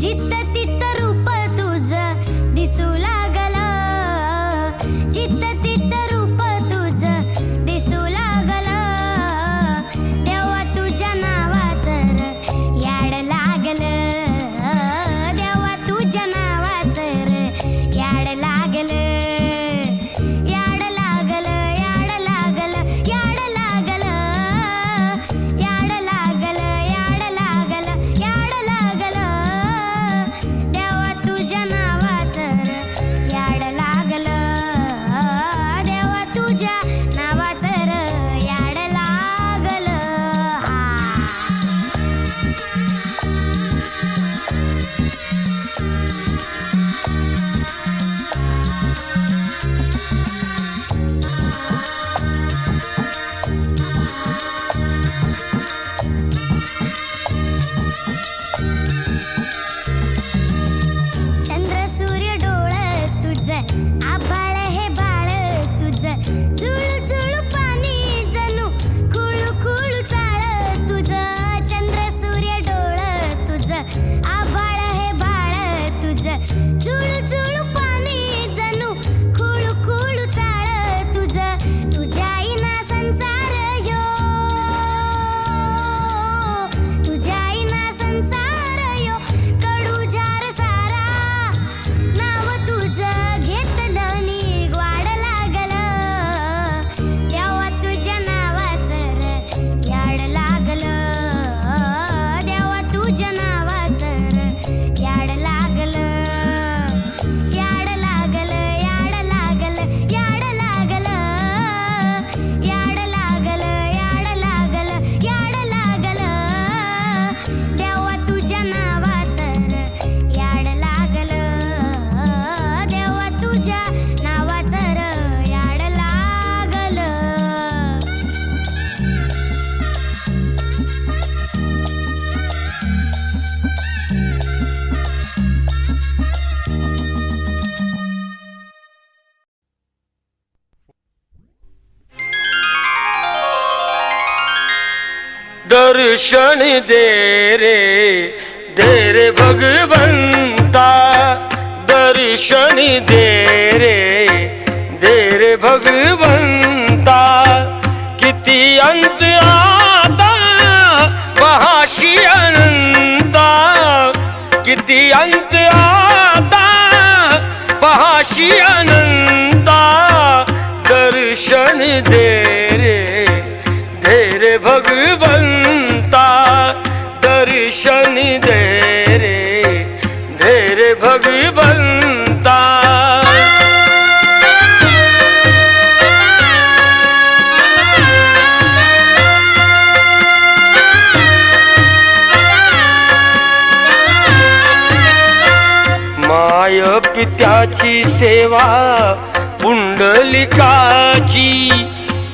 जित्त तित्त रूप तुझं दिसू लागलं, जित्त तित्त रूप तुझं दिसू लागलं, देवा तुझ्या नावाचं र याड लागलं, देवा तुझ्या नावाचं र याड लागलं, याड लागलं, याड लागलं, याड लागलं, याड लागलं, याड लागलं, याड लागलं, देवा तुझ्या नावाचं र याड लागलं, देवा तुझ्या नावाचं र याड लागलं. चंद्र सूर्य डोळं तुझं, आभाळ हे बाळ तुझं, जुळू जुळू पाणी जणू खुळू खुळू चाळ तुझं. चंद्र सूर्य डोळं तुझं, आभाळ हे बाळ तुझं, जुळू जुळू पाणी जणू खुळू खुळू चाळ तुझं. तुझ्या आईना संसार यो, तुझ्या आईना संसार यो कडू जार सारा, नाव तुझं घेतलं नी ग्वाड लागलं, देवा तुझ्या नावाचं र याड लागलं, देवा तुझ्या नावाचं र याड लागलं, याड लागलं, याड लागलं, याड लागलं, याड लागलं, याड लागलं, याड लागलं, देवा तुझ्या नावाचं र याड लागलं, देवा तुझ्या नावाचं र याड लागलं. दर्शन दे रे भगवंता, दर्शन दे रे भगवंता. किती अंत आता महाशी अनंता, किती अंत आता महाशी अनंता. दर्शन दे रे भगवंता, दर्शन दे रे भगवंता. माय पित्याची सेवा पुंडलिकाची,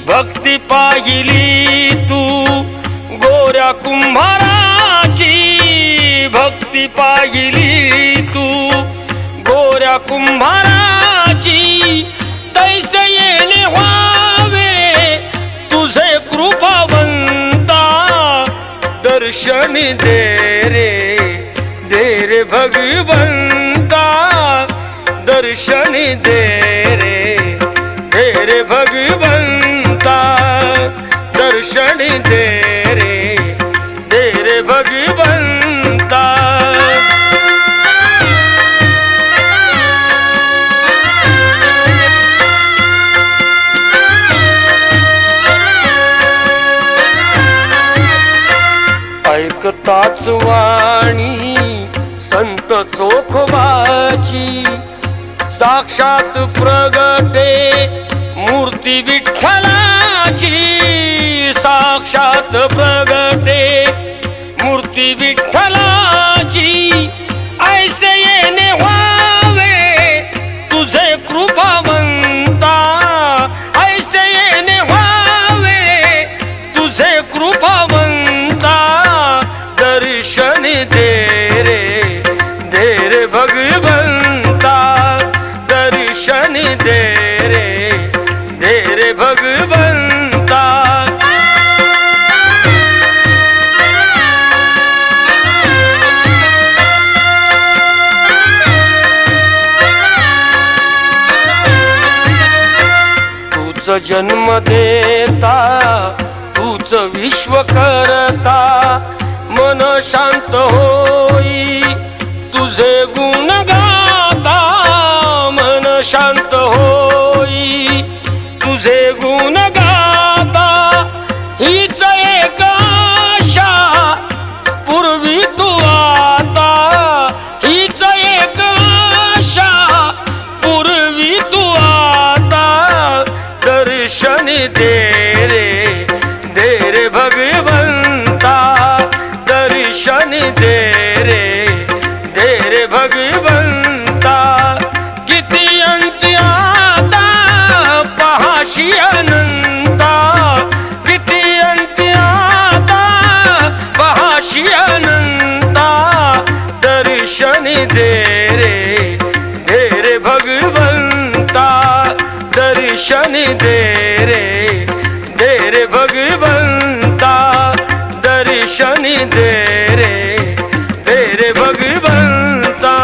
भक्ती पाहिली तू गोऱ्या कुंभाराची, भक्ती पाहिली तू गोऱ्या कुंभाराची. तैसे येणे व्हावे तुझे कृपावंता, दर्शन दे रे भगवंता, दर्शन दे रे भगवंता, दर्शन दे रे भगवंता. ऐकताच वाणी संत चोखोबाची, साक्षात प्रगटे मूर्ती विठ्ठलाची, साक्षात प्रगटे मूर्ती विठ्ठलाची. ऐसे येणे व्हावे तुझे कृपावंता, ऐसे येणे व्हावे तुझे कृपावंता. दर्शन दे रे भगवंता, दर्शन दे रे भगवंता. जन्म देता तूच विश्व करता मन शांत होई तुझे गुण गाता मन शांत होई तुझे गुण गाता हीच एक आशा पूर्वी तू आता हीच एक आशा पूर्वी तू आता दर्शन दे रे भगवंता दर्शन दे रे भगवंता किती अंती आता पहाशी अनंता किती अंती आता पहाशी अनंता दर्शन दे रे भगवंता दर्शन दे रे भगवंता दर्शन दे रे भगवंता.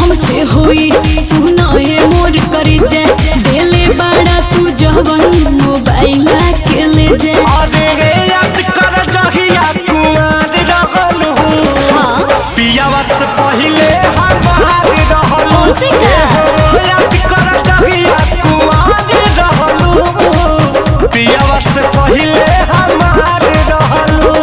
हमसे होई सुना है मोर करे जा देले बड़ा तू जवन मोबाइल के ले जा अरे रे याद कर जहिया कुआर रहलू पियावा से पहिले हम बाहर रहलू ओसे का याद कर जहिया कुआर रहलू पियावा से पहिले हम बाहर रहलू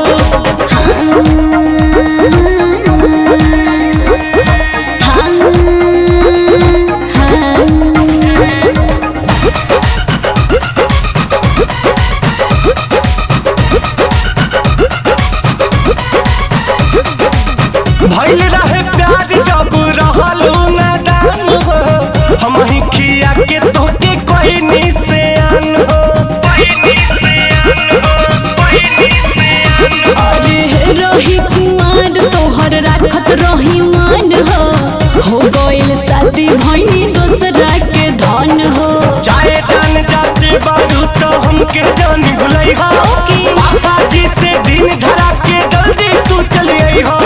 भइल रहे प्यार जब रहलू नादान हो हम ही खिया के तोके कोई निशान हो अरे रही कुआर तोहर राखत रही मान हो गइल शादी भइनी दोसरा के धन हो चाहे जान जाते बारू तो हमके जानी भुलई हो ओके। पापा जी से दिन धरा के जल्दी तू चली आई हो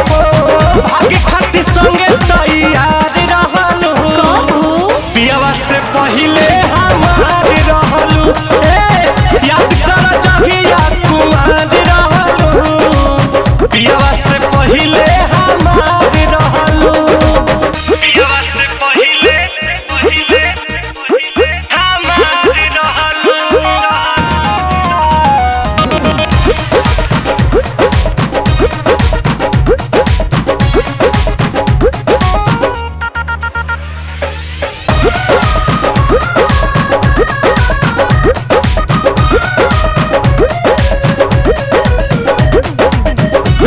भाग्य खातिर संगे तैयार रहलू कहो पियावा से पहिले हमार रहलू याद कर जहिया कुआर रहलू पियावा से पहिले हमार रहलू पियावा से पहिले हमार रहलू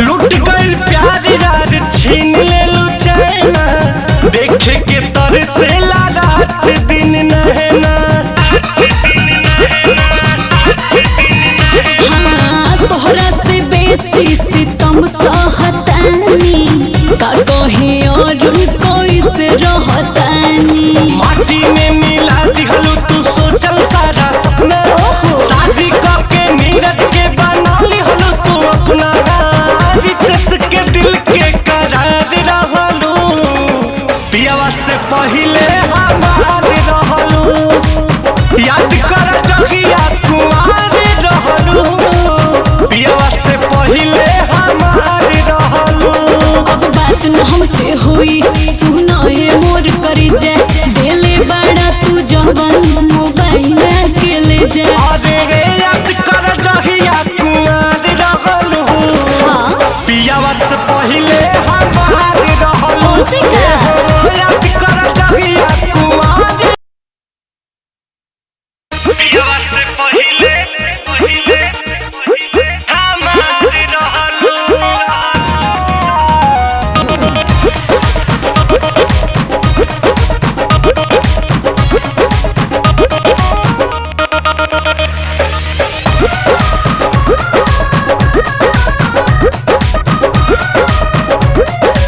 लुट गइल प्यार यार छीन लेलू चैना देखे के तर से रात दिन नहना हाँ तोहरा से बेसी सितम सहतानी का कहे और कोई से रहतानी माटी में मिला दिहलू तू सोचल सारा सपना ओहो। शादी करके नीरज के बना लिहलू तू अपना रितेश के दिल के करार रहलू पियावा से पहिले हमार रहलू याद कर जहिया कुआर रहलू पियावा से पहिले हमार रहलू अब बात न हमसे हुई सुना है मोर करे जा देले बड़ा तू जवन मोबाइल के ले जा अरे रे याद कर जहिया कुआर रहलू पियावा से पहिले हम बाहर रहलू ओसे का याद कर जहिया कुआर पियावा